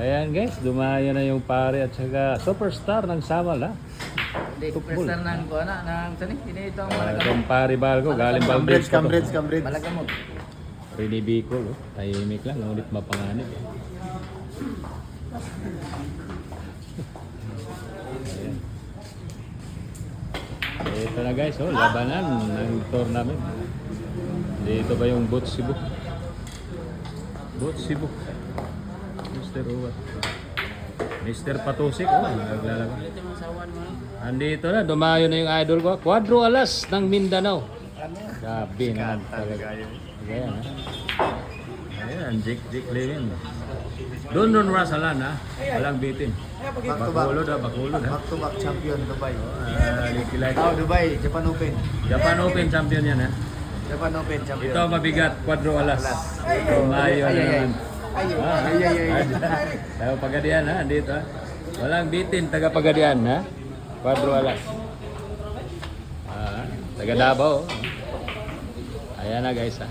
Ayan guys, dumayo na yung pare at saka superstar ng Samal ha. Hindi, superstar ng kuana ng sani. Hindi ito ang Itong pare Balco, galing Balbridge Cambridge. Malagamot. Really Bicol, oh. Tahimik lang, ngunit mapanganib. Ayan. Ito na guys, oh, labanan ng tournament. Dito ba yung Boot Cebu? Boot Cebu. Mr. Uwat. Mr. Patusik, oh, naglalaban. Andito na, dumayo na yung idol ko. Quadro Alas ng Mindanao. Gabi naman talaga. Ayan, ha? Ayan, Jake Levin. Doon Rasalan, ha? Walang bitin. Bakulod, ha? Bakulod, ha? Back to back champion Dubai. Dubai, Japan Open. Japan Open champion yan, ha? Japan Open champion. Ito mabigat, Quadro Alas. Dumayo na naman. Taga Pagadian, ha? Andito, ha? Walang bitin, taga Pagadian, ha? Quadro Alas. Taga Davao. Ayan na guys, ha?